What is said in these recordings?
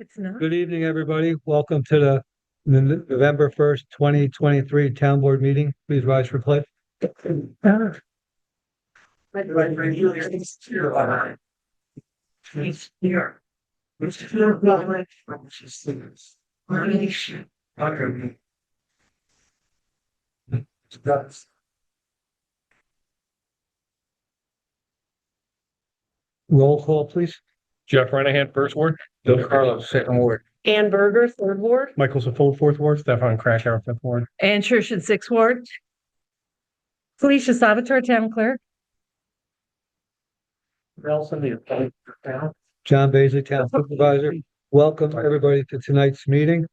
It's not. Good evening, everybody. Welcome to the November 1st, 2023 Town Board meeting. Please rise for pledge. He's here. It's still going from systems. Nation. Roll call, please. Jeff Renahan, first ward. Bill Carlos, second ward. Ann Berger, third ward. Michael Sefo, fourth ward. Stefan Krashow, fifth ward. Ann Church, sixth ward. Felicia Salvatore, town clerk. Nelson, the town. John Bailey, Town Supervisor. Welcome, everybody, to tonight's meeting.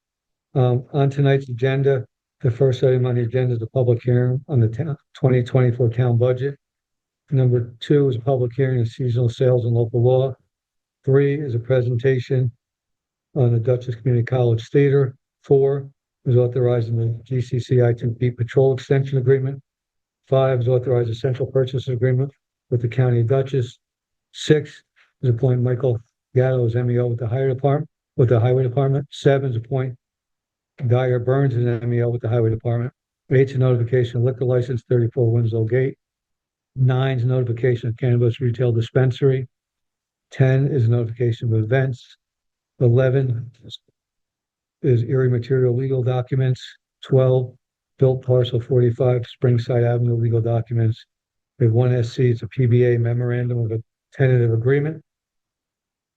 On tonight's agenda, the first item on the agenda is a public hearing on the 2024 town budget. Number 2 is a public hearing of seasonal sales and local law. 3 is a presentation on the Dutchess Community College Theater. 4 is authorizing the GCC I-2P Patrol Extension Agreement. 5 is authorize a central purchase agreement with the County of Dutchess. 6 is appoint Michael Gatto as MEO with the Highway Department. 7 is appoint Dyer Burns as MEO with the Highway Department. 8 is a notification of liquor license 34 Winslow Gate. 9 is notification of cannabis retail dispensary. 10 is a notification of events. 11 is Erie Material legal documents. 12, built parcel 45 Springside Avenue legal documents. We have 1 SC, it's a PBA memorandum of a tentative agreement.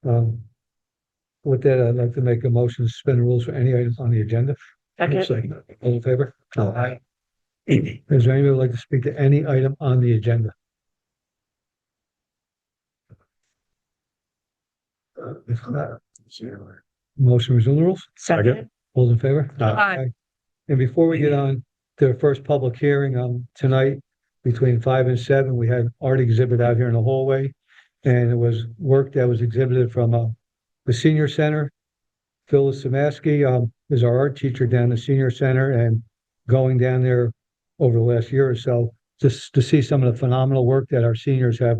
With that, I'd like to make a motion to suspend the rules for any items on the agenda. Second. All in favor? Aye. Is there anybody who would like to speak to any item on the agenda? If not, motion resume the rules. Second. All in favor? Aye. And before we get on to the first public hearing, tonight, between 5 and 7, we had art exhibit out here in the hallway. And it was work that was exhibited from, the senior center. Phyllis Samaski, is our art teacher down the senior center, and going down there over the last year or so, just to see some of the phenomenal work that our seniors have,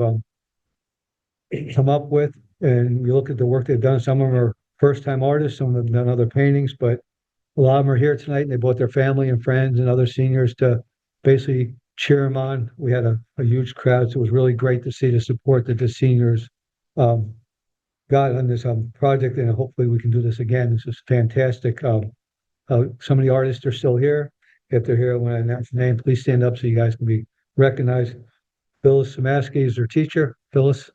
come up with. And you look at the work they've done, some of them are first-time artists, some of them have done other paintings, but a lot of them are here tonight, and they brought their family and friends and other seniors to basically cheer them on. We had a huge crowd, so it was really great to see the support that the seniors got on this project, and hopefully we can do this again. This is fantastic. Some of the artists are still here. If they're here when I announce the name, please stand up so you guys can be recognized. Phyllis Samaski is their teacher. Phyllis.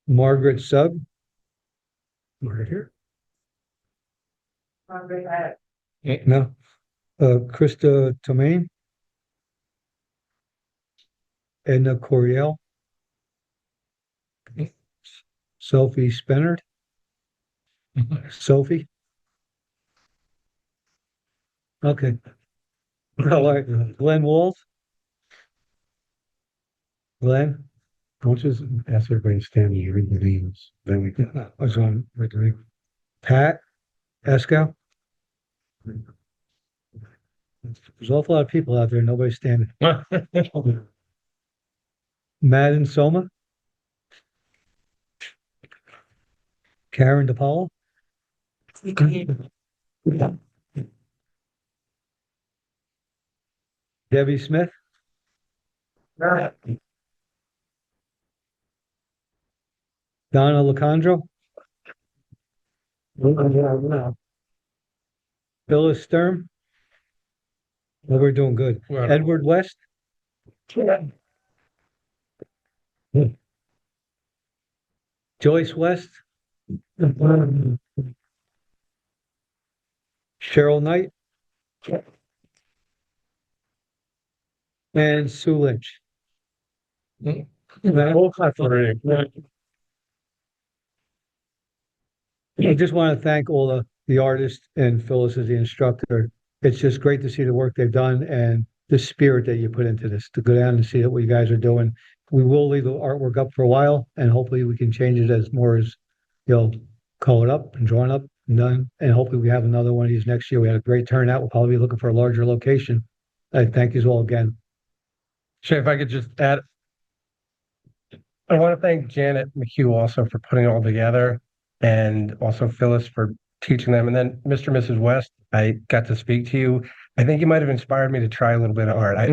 Margaret Sub. Right here. No. Krista Tomaine. Edna Coriel. Sophie Spennard. Sophie. Okay. All right. Glenn Walls. Glenn. Don't just ask everybody to stand and read the names. Then we can. I was on with the Pat Esco. There's an awful lot of people out there. Nobody's standing. Madden Soma. Karen DePaul. Debbie Smith. Donna Lacandro. Phyllis Sturm. Well, we're doing good. Wow. Edward West. Joyce West. Cheryl Knight. And Sue Lynch. I just want to thank all the artists and Phyllis as the instructor. It's just great to see the work they've done and the spirit that you put into this, to go down and see what you guys are doing. We will leave the artwork up for a while, and hopefully we can change it as more as, color up and drawn up and done. And hopefully we have another one of these next year. We had a great turnout. We'll probably be looking for a larger location. I thank you all again. Shay, if I could just add, I want to thank Janet McHugh also for putting it all together and also Phyllis for teaching them. And then Mr. and Mrs. West, I got to speak to you. I think you might have inspired me to try a little bit of art. I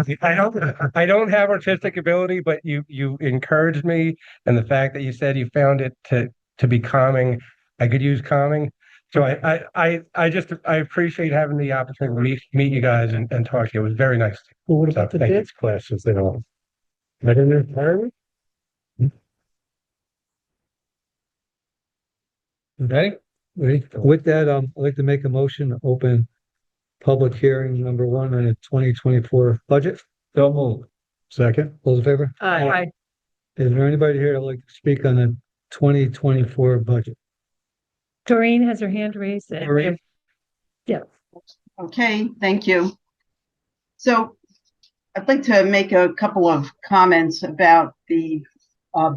don't have artistic ability, but you encouraged me, and the fact that you said you found it to be calming, I could use calming. So I appreciate having the opportunity to meet you guys and talk to you. It was very nice. Well, what about the Thank you. dance classes they all? That in their environment? Okay, ready? With that, I'd like to make a motion to open public hearing number 1 on the 2024 budget. So moved. Second, Those in favor? Aye. Is there anybody here that'd like to speak on the 2024 budget? Doreen has her hand raised. Doreen? Yeah. Okay, thank you. So I'd like to make a couple of comments about the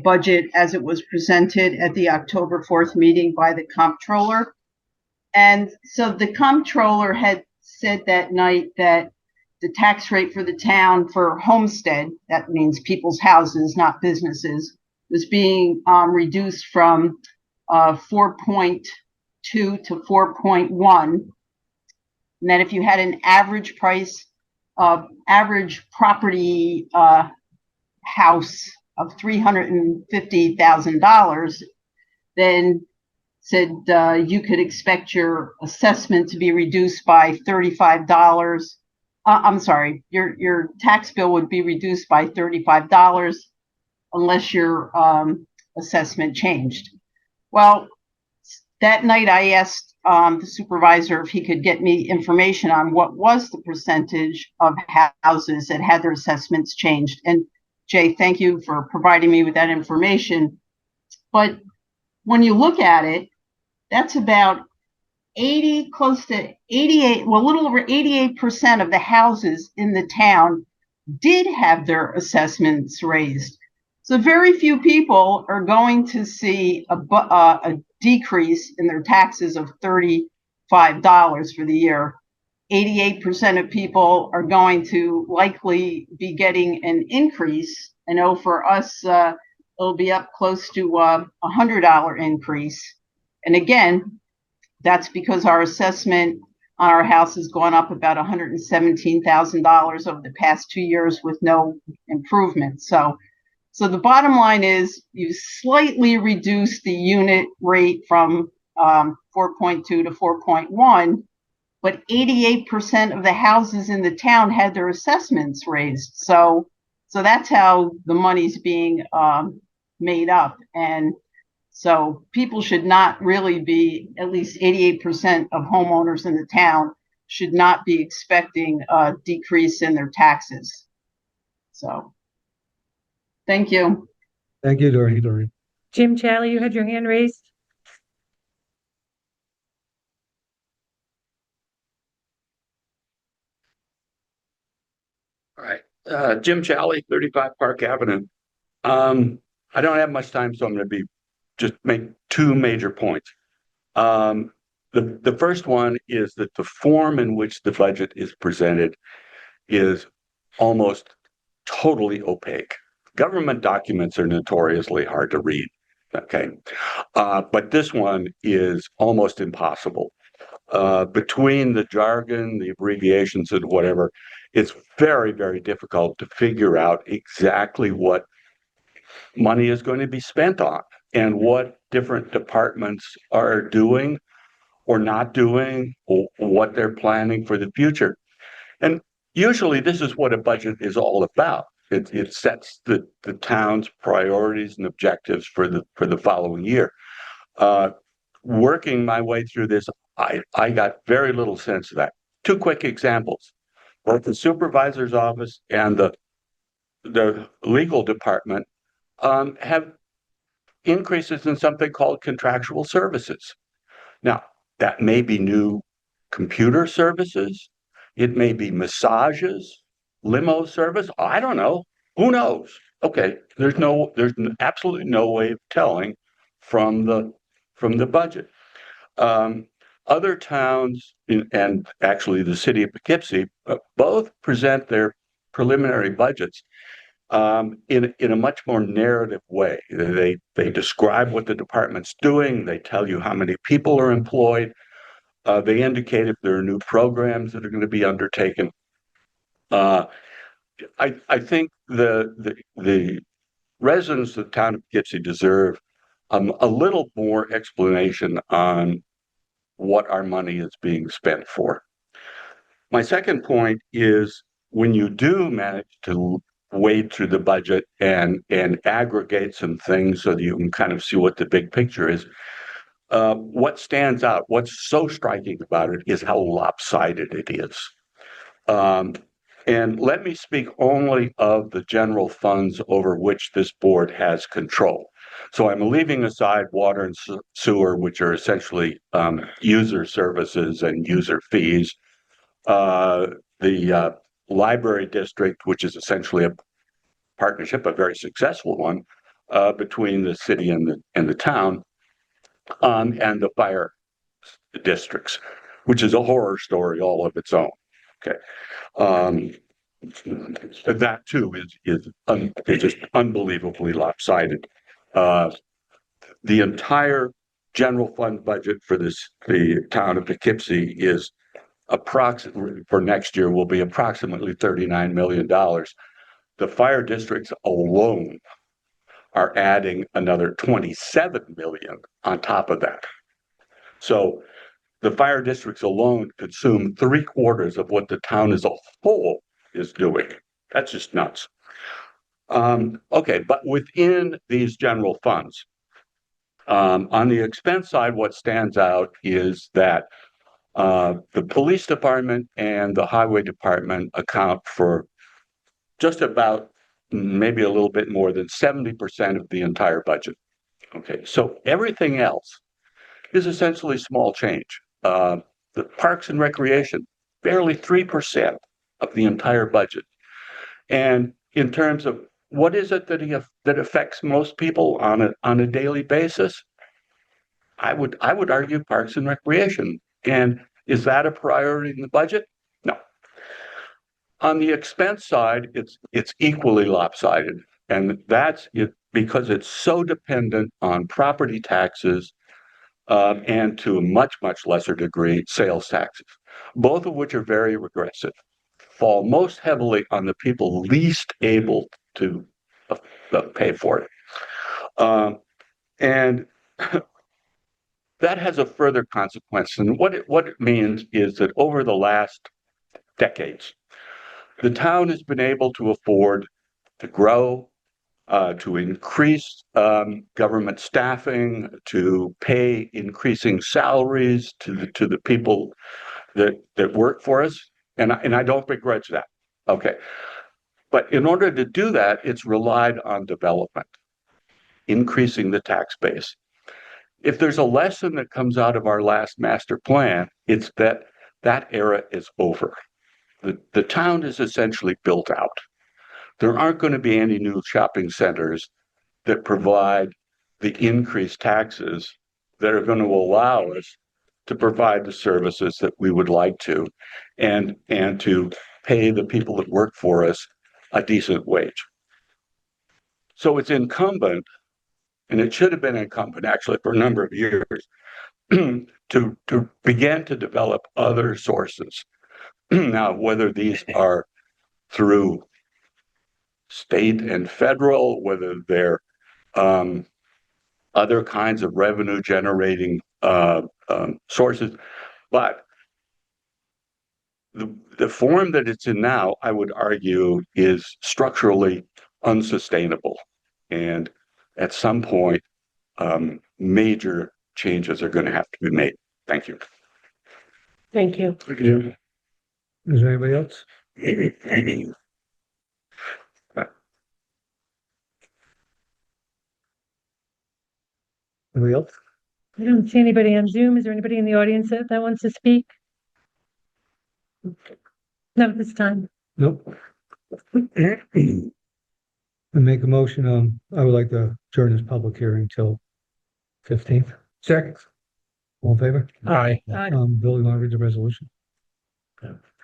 budget as it was presented at the October 4th meeting by the comptroller. And so the comptroller had said that night that the tax rate for the town for homestead, that means people's houses, not businesses, was being reduced from 4.2 to 4.1. And that if you had an average price, average property house of $350,000, then said you could expect your assessment to be reduced by $35. I'm sorry, your tax bill would be reduced by $35 unless your assessment changed. Well, that night I asked the supervisor if he could get me information on what was the percentage of houses that had their assessments changed. And Jay, thank you for providing me with that information. But when you look at it, that's about 80, close to 88, well, a little over 88% of the houses in the town did have their assessments raised. So very few people are going to see a decrease in their taxes of $35 for the year. 88% of people are going to likely be getting an increase. I know for us, it'll be up close to a $100 increase. And again, that's because our assessment on our house has gone up about $117,000 over the past 2 years with no improvement. So the bottom line is you slightly reduce the unit rate from 4.2 to 4.1, but 88% of the houses in the town had their assessments raised. So that's how the money's being made up. And so people should not really be, at least 88% of homeowners in the town should not be expecting a decrease in their taxes. So, thank you. Thank you, Doreen. Jim Challey, you had your hand raised. All right, Jim Challey, 35 Park Avenue. I don't have much time, so I'm going to just make two major points. The first one is that the form in which the budget is presented is almost totally opaque. Government documents are notoriously hard to read. Okay, but this one is almost impossible. Between the jargon, the abbreviations, and whatever, it's very, very difficult to figure out exactly what money is going to be spent on and what different departments are doing or not doing, or what they're planning for the future. And usually this is what a budget is all about. It sets the town's priorities and objectives for the following year. Working my way through this, I got very little sense of that. Two quick examples. Both the supervisor's office and the legal department have increases in something called contractual services. Now, that may be new computer services. It may be massages, limo service. I don't know. Who knows? Okay, there's absolutely no way of telling from the budget. Other towns and actually the city of Poughkeepsie both present their preliminary budgets, in a much more narrative way. They describe what the department's doing. They tell you how many people are employed. They indicate if there are new programs that are going to be undertaken. I think the residents of the town of Poughkeepsie deserve a little more explanation on what our money is being spent for. My second point is when you do manage to wade through the budget and aggregate some things so that you can kind of see what the big picture is, what stands out, what's so striking about it is how lopsided it is. And let me speak only of the general funds over which this board has control. So I'm leaving aside water and sewer, which are essentially user services and user fees. The library district, which is essentially a partnership, a very successful one, between the city and the town, and the fire districts, which is a horror story all of its own. Okay. That too is just unbelievably lopsided. The entire general fund budget for the town of Poughkeepsie is approximately, for next year, will be approximately $39 million. The fire districts alone are adding another 27 million on top of that. So the fire districts alone consume 3/4 of what the town as a whole is doing. That's just nuts. Okay, but within these general funds, on the expense side, what stands out is that the police department and the highway department account for just about maybe a little bit more than 70% of the entire budget. Okay, so everything else is essentially small change. The parks and recreation, barely 3% of the entire budget. And in terms of what is it that affects most people on a daily basis, I would argue parks and recreation. And is that a priority in the budget? No. On the expense side, it's equally lopsided, and that's it because it's so dependent on property taxes and to a much lesser degree sales taxes, both of which are very regressive, fall most heavily on the people least able to pay for it, and that has a further consequence. And what it means is that over the last decades, the town has been able to afford to grow, to increase government staffing, to pay increasing salaries to the people that work for us, and I don't begrudge that. Okay, but in order to do that, it's relied on development, increasing the tax base. If there's a lesson that comes out of our last master plan, it's that era is over. The town is essentially built out. There aren't going to be any new shopping centers that provide the increased taxes that are going to allow us to provide the services that we would like to, and to pay the people that work for us a decent wage. So it's incumbent, and it should have been incumbent actually for a number of years, to begin to develop other sources. Now, whether these are through state and federal, whether they're other kinds of revenue generating sources, but the form that it's in now, I would argue, is structurally unsustainable. And at some point, major changes are going to have to be made. Thank you. Thank you. Thank you. Is there anybody else? Anybody else? I don't see anybody on Zoom. Is there anybody in the audience that wants to speak? Not at this time. Nope. I make a motion, I would like to adjourn this public hearing till 15th. Second. All in favor? Aye. Bill, you want to read the resolution?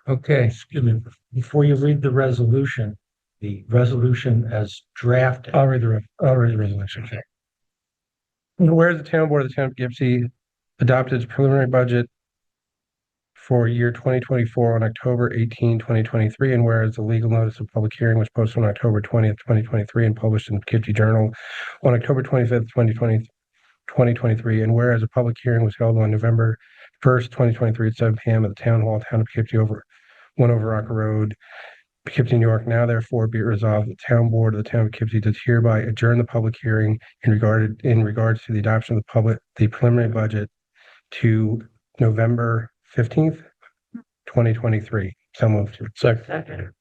Okay, excuse me, before you read the resolution, the resolution as drafted. I'll read the resolution. Whereas the town board of the town of Poughkeepsie adopted its preliminary budget for year 2024 on October 18, 2023, and whereas the legal notice of public hearing was posted on October 20th, 2023, and published in the Poughkeepsie Journal on October 25th, 2023, and whereas a public hearing was held on November 1st, 2023 at 7 p.m. at the Town Hall, Town of Poughkeepsie, 1 Over Rocker Road, Poughkeepsie, New York. Now therefore be it resolved, the town board of the town of Poughkeepsie does hereby adjourn the public hearing in regards to the adoption of the preliminary budget to November 15th, 2023. So moved. Second.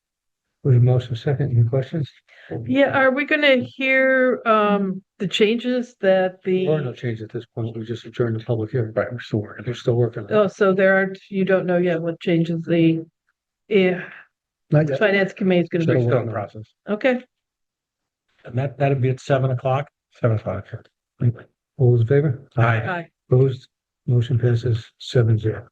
We have motion second. Any questions? Yeah, are we gonna hear the changes that There are no the, changes at this point. We just adjourned the public hearing. Right, we're still working. They're still working on it. oh, so there aren't, you don't know yet what changes the Not yet. finance committee is gonna Still be? in the process. Okay, And that'll be at 7 o'clock. 7 o'clock. All those in favor? aye. Opposed? Motion passes 7-0.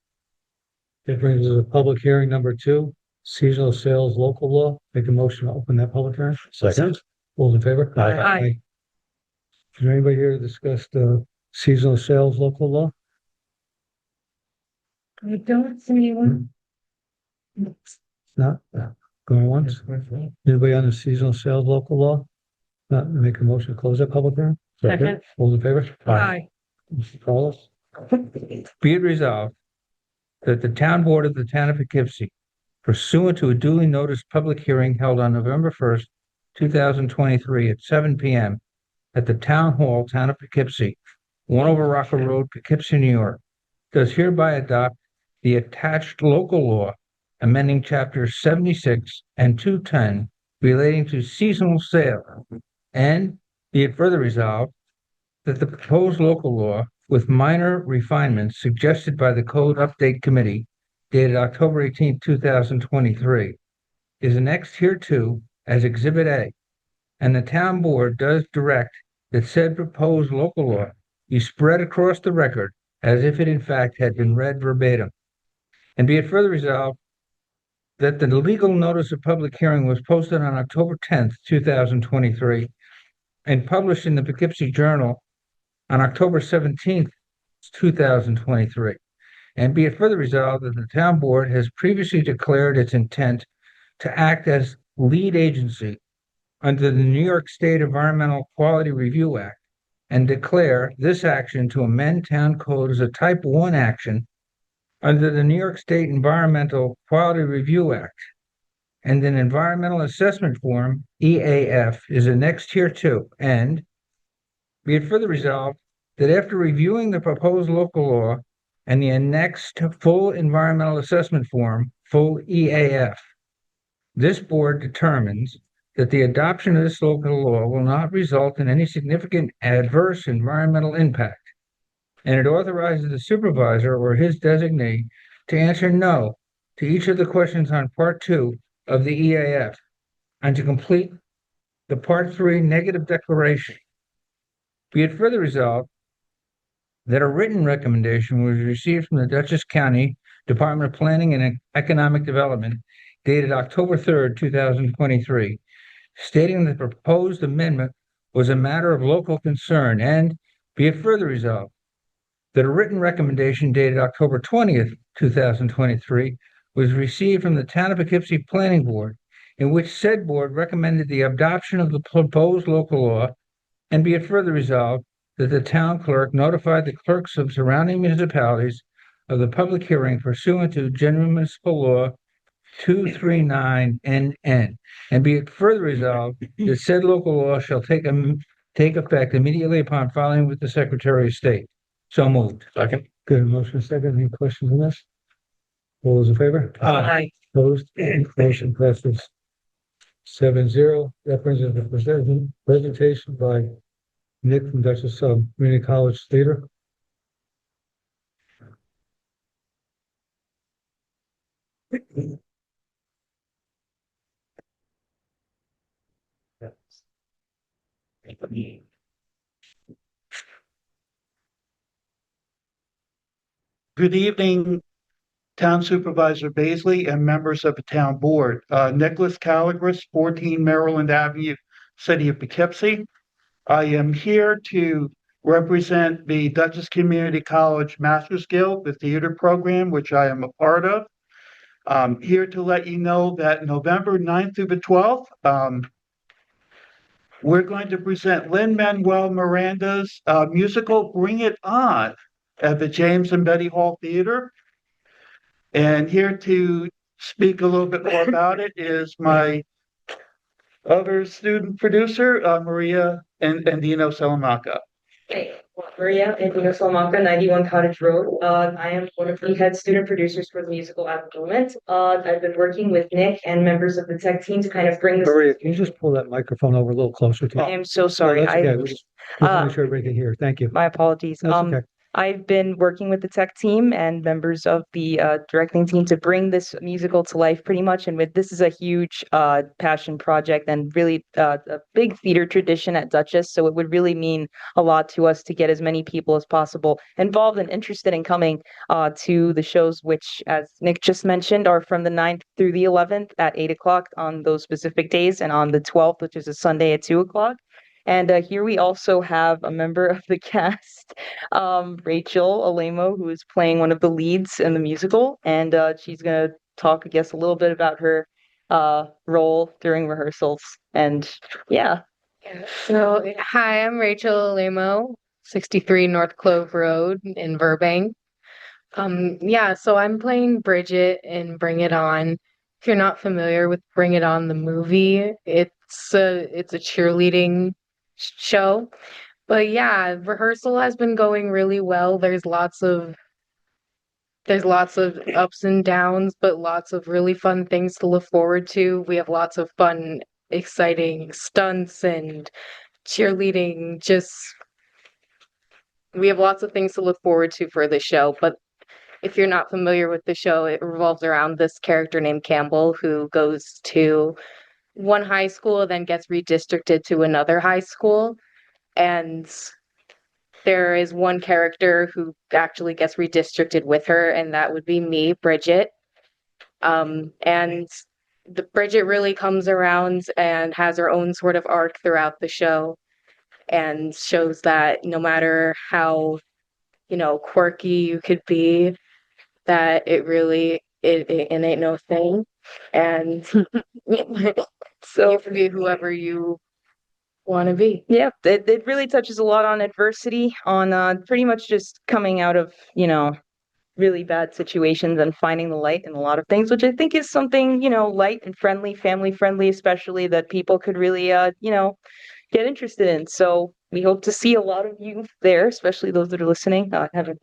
That brings us to public hearing number 2, seasonal sales local law. Make a motion to open that public hearing. Second. All in favor? Aye. Is there anybody here to discuss the seasonal sales local law? I don't see one. Not going once. Anybody on the seasonal sales local law? Not make a motion to close that public hearing. Second. All in favor? Aye. Mr. Carlos? Be it resolved that the town board of the town of Poughkeepsie, pursuant to a duly noticed public hearing held on November 1st, 2023 at 7 p.m. at the Town Hall, Town of Poughkeepsie, 1 Over Rocker Road, Poughkeepsie, New York, does hereby adopt the attached local law amending chapters 76 and 210 relating to seasonal sale, and be it further resolved that the proposed local law, with minor refinements suggested by the Code Update Committee dated October 18, 2023, is annexed hereto as Exhibit A, and the town board does direct that said proposed local law be spread across the record as if it in fact had been read verbatim. And be it further resolved that the legal notice of public hearing was posted on October 10th, 2023, and published in the Poughkeepsie Journal on October 17th, 2023. And be it further resolved that the town board has previously declared its intent to act as lead agency under the New York State Environmental Quality Review Act and declare this action to amend town code as a type 1 action under the New York State Environmental Quality Review Act. And an environmental assessment form, EAF, is annexed hereto. And be it further resolved that after reviewing the proposed local law and the annexed full environmental assessment form, full EAF, this board determines that the adoption of this local law will not result in any significant adverse environmental impact, and it authorizes the supervisor or his designee to answer no to each of the questions on Part 2 of the EAF and to complete the Part 3 negative declaration. Be it further resolved that a written recommendation was received from the Dutchess County Department of Planning and Economic Development dated October 3rd, 2023, stating that the proposed amendment was a matter of local concern, and be it further resolved that a written recommendation dated October 20th, 2023, was received from the Town of Poughkeepsie Planning Board, in which said board recommended the adoption of the proposed local law, and be it further resolved that the town clerk notified the clerks of surrounding municipalities of the public hearing pursuant to General Municipal Law 239 NN, and be it further resolved that said local law shall take effect immediately upon filing with the Secretary of State. So moved. Second. Good, motion second. Any questions on this? All those in favor? Aye. Opposed? Motion passes 7-0. That brings us to presentation by Nick from Dutchess Community College Theater. Good evening Town Supervisor Baisley, and members of the town board. Nicholas Calligris, 14 Maryland Avenue, City of Poughkeepsie. I am here to represent the Dutchess Community College Masters Guild, the theater program, which I am a part of. Here to let you know that November 9th through the 12th, we're going to present Lin-Manuel Miranda's musical Bring It On at the James and Betty Hall Theater. And here to speak a little bit more about it is my other student producer, Maria Andino Salamanca. Hey, Maria Andino Salamanca, 91 Cottage Road. I am one of the head student producers for the musical at the moment. I've been working with Nick and members of the tech team to kind of bring this. Maria, can you just pull that microphone over a little closer to you? I am so sorry. No, that's okay. We just want to make sure everybody can hear. Thank you. My apologies. That's okay. I've been working with the tech team and members of the directing team to bring this musical to life pretty much. And this is a huge passion project and really a big theater tradition at Dutchess. So it would really mean a lot to us to get as many people as possible involved and interested in coming to the shows, which, as Nick just mentioned, are from the 9th through the 11th at 8 o'clock on those specific days, and on the 12th, which is a Sunday at 2 o'clock. And here we also have a member of the cast, Rachel Alemo, who is playing one of the leads in the musical. And she's going to talk, I guess, a little bit about her role during rehearsals. And yeah. So, hi, I'm Rachel Alemo, 63 North Clove Road in Burbank. So I'm playing Bridget in Bring It On. If you're not familiar with Bring It On, the movie, it's a cheerleading show. But yeah, rehearsal has been going really well. There's lots of ups and downs, but lots of really fun things to look forward to. We have lots of fun, exciting stunts and cheerleading. We have lots of things to look forward to for the show. But if you're not familiar with the show, it revolves around this character named Campbell, who goes to one high school, then gets redistricted to another high school. And there is one character who actually gets redistricted with her, and that would be me, Bridget. And the Bridget really comes around and has her own sort of arc throughout the show, and shows that no matter how, quirky you could be, that it ain't no thing. And so you can be whoever you want to be. Yeah, it really touches a lot on adversity, on pretty much just coming out of, really bad situations and finding the light in a lot of things, which I think is something, light and friendly, family friendly, especially, that people could really, get interested in. So we hope to see a lot of you there, especially those that are listening. I haven't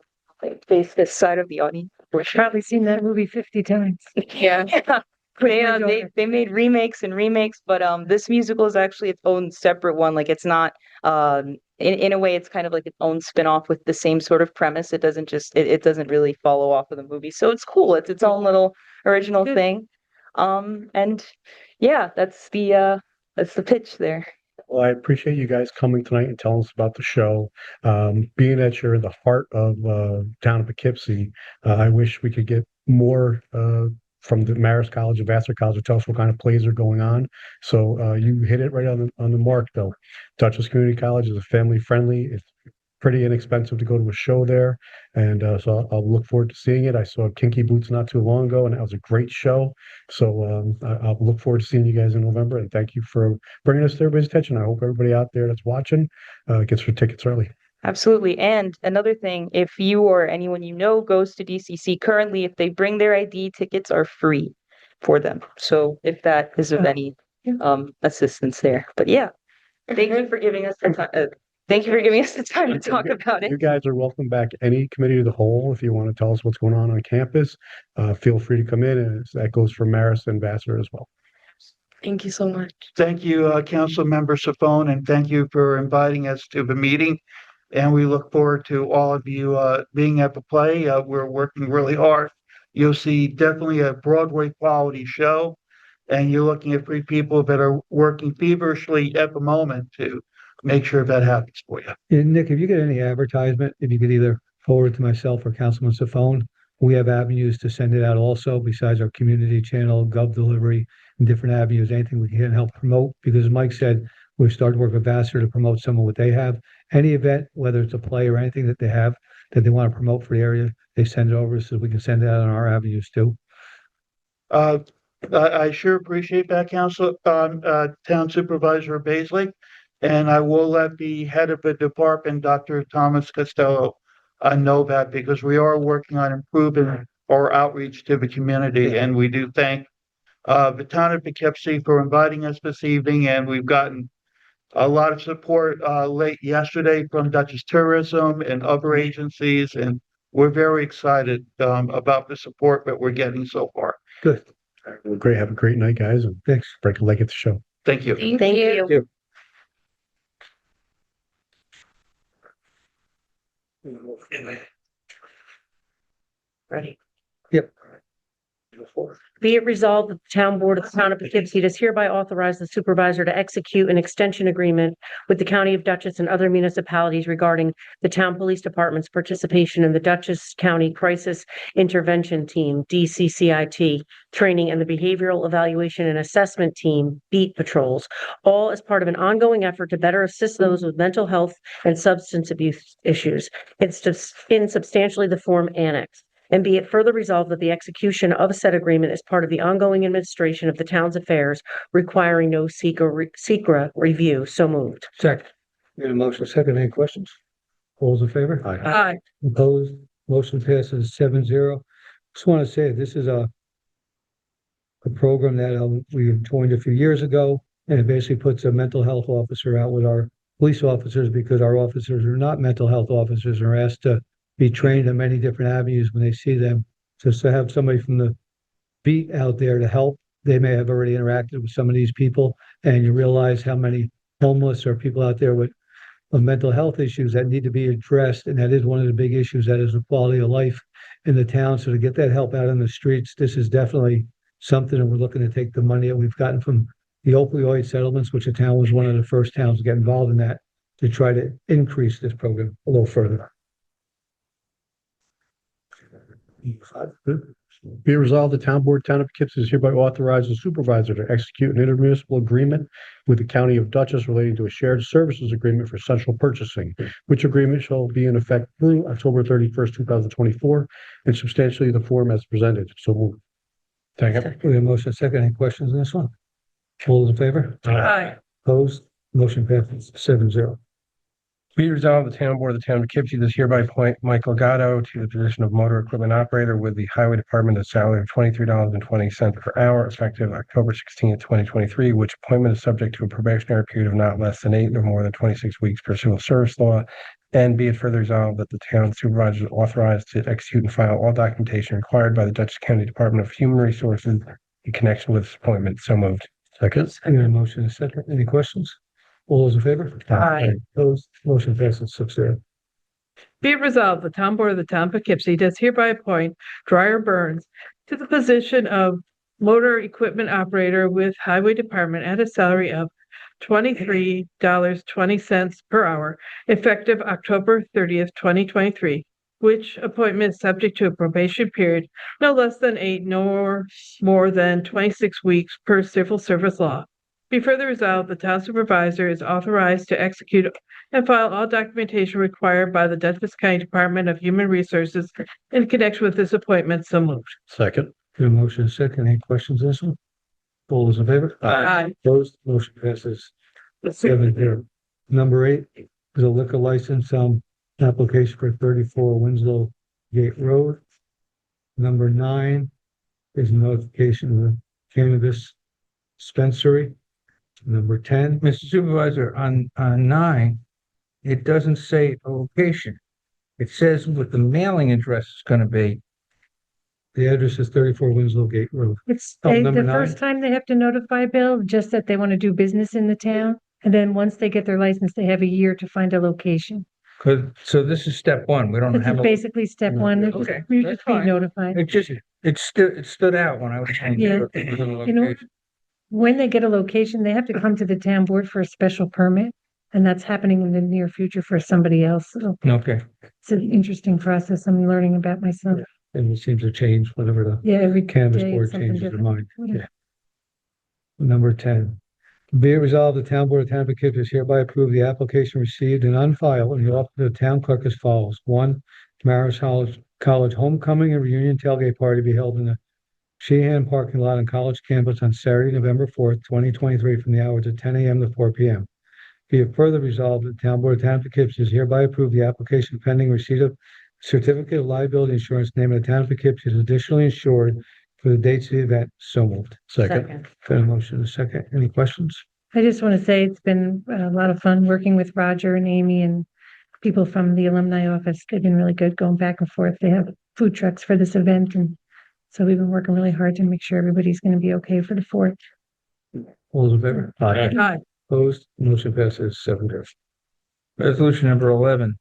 faced this side of the audience. We've probably seen that movie 50 times. Yeah. They made remakes and remakes, but this musical is actually its own separate one. Like, it's not in a way, it's kind of like its own spin-off with the same sort of premise. It doesn't it doesn't really follow off of the movie. So it's cool. It's its own little original thing. And yeah, that's the pitch there. Well, I appreciate you guys coming tonight and telling us about the show. Being that you're in the heart of town of Poughkeepsie, I wish we could get more from the Marist College and Vassar College to tell us what kind of plays are going on. So you hit it right on the mark, though. Dutchess Community College is a family friendly. It's pretty inexpensive to go to a show there, and so I'll look forward to seeing it. I saw Kinky Boots not too long ago, and that was a great show. So I'll look forward to seeing you guys in November, and thank you for bringing us to everybody's attention. I hope everybody out there that's watching gets their tickets early. Absolutely. And another thing, if you or anyone you know goes to DCC currently, if they bring their ID, tickets are free for them. So if that is of any assistance there. But yeah, thank you for giving us the time. Thank you for giving us the time to talk about it. You guys are welcome back. Any committee of the whole, if you want to tell us what's going on campus, feel free to come in, and that goes for Marist and Vassar as well. Thank you so much. Thank you, Council Member Safone, and thank you for inviting us to the meeting. And we look forward to all of you being at the play. We're working really hard. You'll see definitely a Broadway quality show, and you're looking at 3 people that are working feverishly at the moment to make sure that happens for you. Yeah, Nick, if you get any advertisement, if you could either forward to myself or Councilman Safone, we have avenues to send it out also, besides our community channel, Gov Delivery, and different avenues, anything we can help promote. Because as Mike said, we've started to work with Vassar to promote some of what they have. Any event, whether it's a play or anything that they have that they want to promote for the area, they send it over so we can send it out on our avenues too. I sure appreciate that, Town Supervisor Baisley. And I will let the head of the department, Dr. Thomas Costello, know that, because we are working on improving our outreach to the community. And we do thank the town of Poughkeepsie for inviting us this evening. And we've gotten a lot of support late yesterday from Dutchess Tourism and other agencies. And we're very excited about the support that we're getting so far. Good. Great. Have a great night, guys, and Thanks. break a leg at the show. Thank you. Thank you. Ready? Yep. Be it resolved that the town board of the town of Poughkeepsie does hereby authorize the supervisor to execute an extension agreement with the county of Dutchess and other municipalities regarding the town police department's participation in the Dutchess County Crisis Intervention Team, DCCIT, training and the Behavioral Evaluation and Assessment Team, BEAT patrols, all as part of an ongoing effort to better assist those with mental health and substance abuse issues. It's just in substantially the form annexed. And be it further resolved that the execution of said agreement is part of the ongoing administration of the town's affairs, requiring no secret review. So moved. Second. Got a motion second. Any questions? All those in favor? Aye. Opposed? Motion passes 7-0. Just want to say, this is a program that we joined a few years ago, and it basically puts a mental health officer out with our police officers, because our officers are not mental health officers and are asked to be trained on many different avenues when they see them. Just to have somebody from the beat out there to help. They may have already interacted with some of these people, and you realize how many homeless or people out there with mental health issues that need to be addressed. And that is one of the big issues, that is the quality of life in the town. So to get that help out on the streets, this is definitely something that we're looking to take the money that we've gotten from the opioid settlements, which the town was one of the first towns to get involved in that, to try to increase this program a little further. Be it resolved, the town board, town of Poughkeepsie is hereby authorized the supervisor to execute an intermunicipal agreement with the county of Dutchess relating to a shared services agreement for central purchasing, which agreement shall be in effect through October 31st, 2024, in substantially the form as presented. So moved. Second. We have motion second. Any questions on this one? All those in favor? Aye. Opposed? Motion passes 7-0. Be resolved, the town board of the town of Poughkeepsie does hereby appoint Michael Gatto to the position of motor equipment operator with the highway department at a salary of $23.20 per hour, effective October 16th, 2023, which appointment is subject to a probationary period of not less than 8 or more than 26 weeks per civil service law. And be it further resolved that the town supervisor is authorized to execute and file all documentation required by the Dutchess County Department of Human Resources in connection with this appointment. So moved. Second. I got a motion and a second. Any questions? All those in favor? Aye. Opposed? Motion passes 6-0. Be it resolved, the town board of the town of Poughkeepsie does hereby appoint Dryer Burns to the position of motor equipment operator with highway department at a salary of $23.20 per hour, effective October 30th, 2023, which appointment is subject to a probation period no less than 8 nor more than 26 weeks per civil service law. Be further resolved, the town supervisor is authorized to execute and file all documentation required by the Dutchess County Department of Human Resources in connection with this appointment. So moved. Second. Got a motion and a second. Any questions on this one? All those in favor? Aye. Opposed? Motion passes 7-0. Number 8 is a liquor license, application for 34 Winslow Gate Road. Number 9 is notification of the cannabis dispensary. Number 10, Mr. Supervisor, on 9, it doesn't say a location. It says what the mailing address is going to be. the address is 34 Winslow Gate Road. It's Oh, the number 9? first time they have to notify Bill, just that they want to do business in the town. And then once they get their license, they have a year to find a location. So this is step 1. We don't This have is a, basically step one. They're just- Okay, You're that's just being fine. notified. it stood out when I was trying to Yeah. look at the You know, location. when they get a location, they have to come to the town board for a special permit. And that's happening in the near future for somebody else. So Okay. it's an interesting process I'm learning about myself. and it seems to change whenever the Yeah, every canvas day board it's something changes their different. mind. Whatever. Yeah. Number 10, be it resolved, the town board of Town of Poughkeepsie is hereby approve the application received and on file in the office of the town clerk as follows. One, Marist College homecoming and reunion tailgate party to be held in the Sheehan parking lot on college campus on Saturday, November 4th, 2023, from the hours of 10 a.m. to 4 p.m. Be it further resolved that the town board of Town of Poughkeepsie is hereby approve the application pending receipt of certificate of liability insurance naming the town of Poughkeepsie as additionally insured for the dates of the event. So moved. Second. Got a motion, a second. Any questions? I just want to say it's been a lot of fun working with Roger and Amy and people from the alumni office. They've been really good going back and forth. They have food trucks for this event, and so we've been working really hard to make sure everybody's going to be okay for the 4th. All those in favor? Aye. Opposed? Motion passes 7-0. Resolution number 11.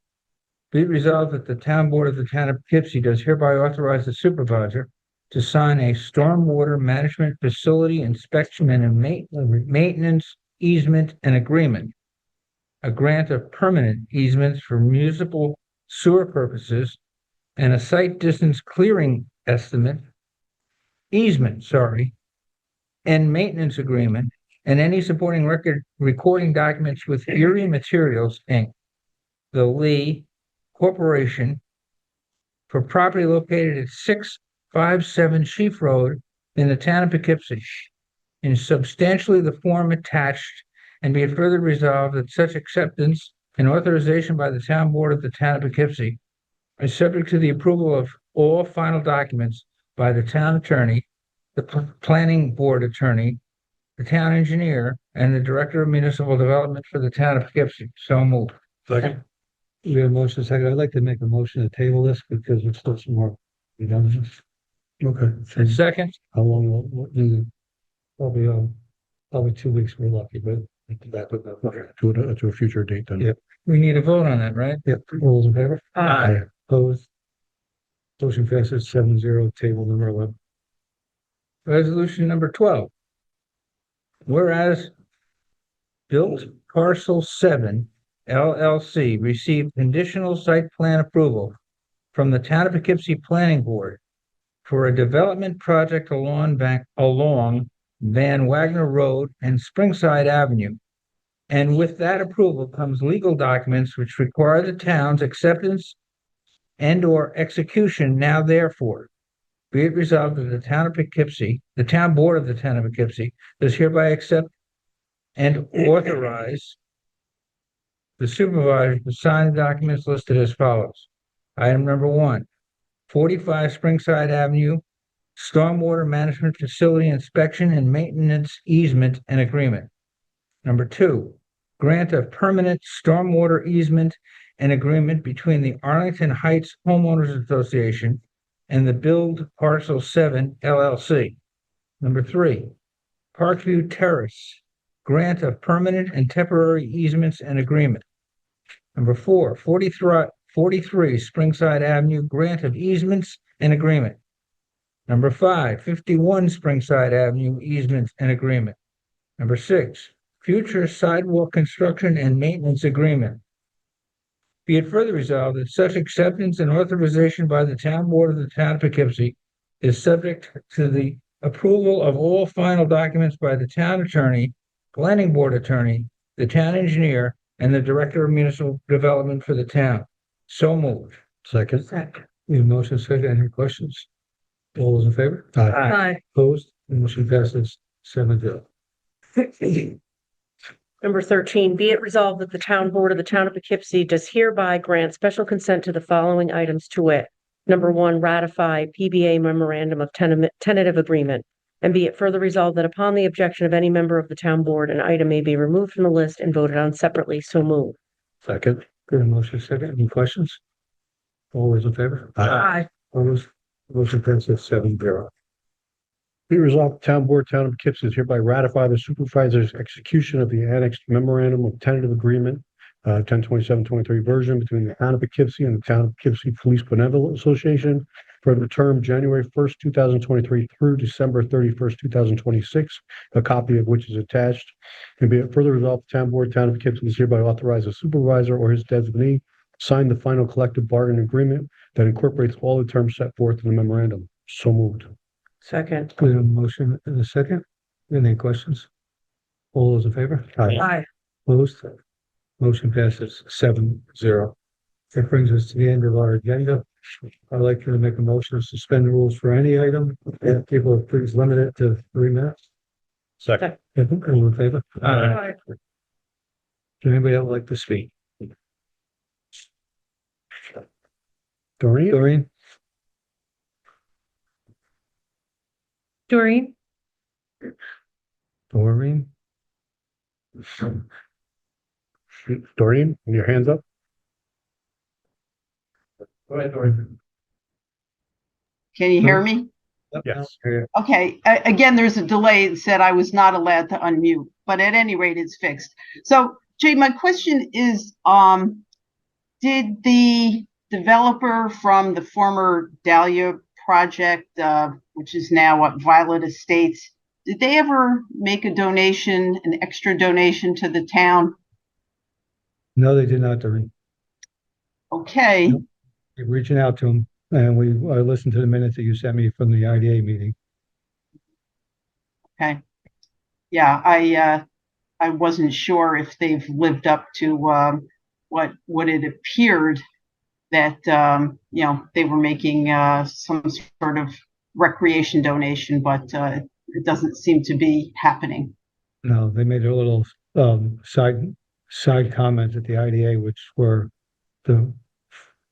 Be it resolved that the town board of the town of Poughkeepsie does hereby authorize the supervisor to sign a stormwater management facility inspection and maintenance easement and agreement, a grant of permanent easements for municipal sewer purposes, and a site distance clearing easement, and maintenance agreement, and any supporting recording documents with Erie Materials, Inc., the Lee Corporation, for property located at 657 Sheaf Road in the town of Poughkeepsie, in substantially the form attached, and be it further resolved that such acceptance and authorization by the town board of the town of Poughkeepsie is subject to the approval of all final documents by the town attorney, the planning board attorney, the town engineer, and the director of municipal development for the town of Poughkeepsie. So moved. Second. We have a motion, a second. I'd like to make a motion to table this because there's still some more redundancies. Okay. And second, How long will it probably 2 weeks, we're lucky, but that would not. Okay. To a future date then. Yep. we need a vote on that, right? Yep, all those in favor? Aye. Opposed? Motion passes 7-0, table number 11. Resolution number 12. Whereas Built Parcel 7 LLC received conditional site plan approval from the Town of Poughkeepsie Planning Board for a development project along Van Wagner Road and Springside Avenue. And with that approval comes legal documents which require the town's acceptance and/or execution. Now therefore, be it resolved that the town of Poughkeepsie, the town board of the town of Poughkeepsie, does hereby accept and authorize the supervisor to sign the documents listed as follows. Item number 1, 45 Springside Avenue, stormwater management facility inspection and maintenance easement and agreement. Number 2, grant of permanent stormwater easement and agreement between the Arlington Heights Homeowners Association and the Build Parcel 7 LLC. Number 3, Parkview Terrace, grant of permanent and temporary easements and agreement. Number 4, 43 Springside Avenue, grant of easements and agreement. Number 5, 51 Springside Avenue, easements and agreement. Number 6, future sidewalk construction and maintenance agreement. Be it further resolved that such acceptance and authorization by the town board of the town of Poughkeepsie is subject to the approval of all final documents by the town attorney, planning board attorney, the town engineer, and the director of municipal development for the town. So moved. Second. We have a motion, second. Any questions? All those in favor? Aye. Opposed? The motion passes 7-0. Number 13, be it resolved that the town board of the town of Poughkeepsie does hereby grant special consent to the following items to wit. Number 1, ratify PBA memorandum of tentative agreement. And be it further resolved that upon the objection of any member of the town board, an item may be removed from the list and voted on separately. So moved. Second. Good, motion, second. Any questions? All those in favor? Aye. Opposed? Motion passes 7-0. Be resolved, the town board, town of Poughkeepsie, is hereby ratify the supervisor's execution of the annexed memorandum of tentative agreement, 10/27/23 version between the town of Poughkeepsie and the town of Poughkeepsie Police Benevolent Association for the term January 1st, 2023 through December 31st, 2026, a copy of which is attached. And be it further resolved, the town board, town of Poughkeepsie, is hereby authorize a supervisor or his designee sign the final collective bargaining agreement that incorporates all the terms set forth in the memorandum. So moved. Second. We have a motion and a second. Any questions? All those in favor? Aye. Opposed? Motion passes 7-0. That brings us to the end of our agenda. I'd like to make a motion to suspend the rules for any item. And people, please limit it to 3 minutes. Second. All in favor? Aye. Is there anybody that would like to speak? Doreen? Doreen? Doreen? Doreen? Doreen, your hands up? Go ahead, Doreen. Can you hear me? Yes. Okay, again, there's a delay. It said I was not allowed to unmute, but at any rate, it's fixed. So, Jay, my question is, did the developer from the former Dahlia project, which is now what, Violet Estates, did they ever make a donation, an extra donation to the town? No, they did not, Doreen. Okay, Nope. You're reaching out to them, and I listened to the minutes that you sent me from the IDA meeting. okay. Yeah, I wasn't sure if they've lived up to what it appeared that they were making some sort of recreation donation, but it doesn't seem to be happening. No, they made a little side comments at the IDA, which were the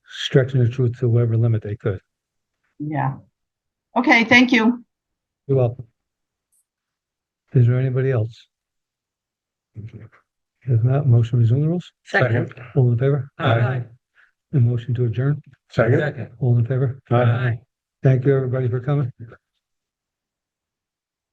stretching the truth to whatever limit they could. Yeah. Okay, thank you. You're welcome. Is there anybody else? If not, motion to resume the rules? Second. All in favor? Aye. The motion to adjourn? Second. All in favor? Aye. Thank you, everybody, for coming.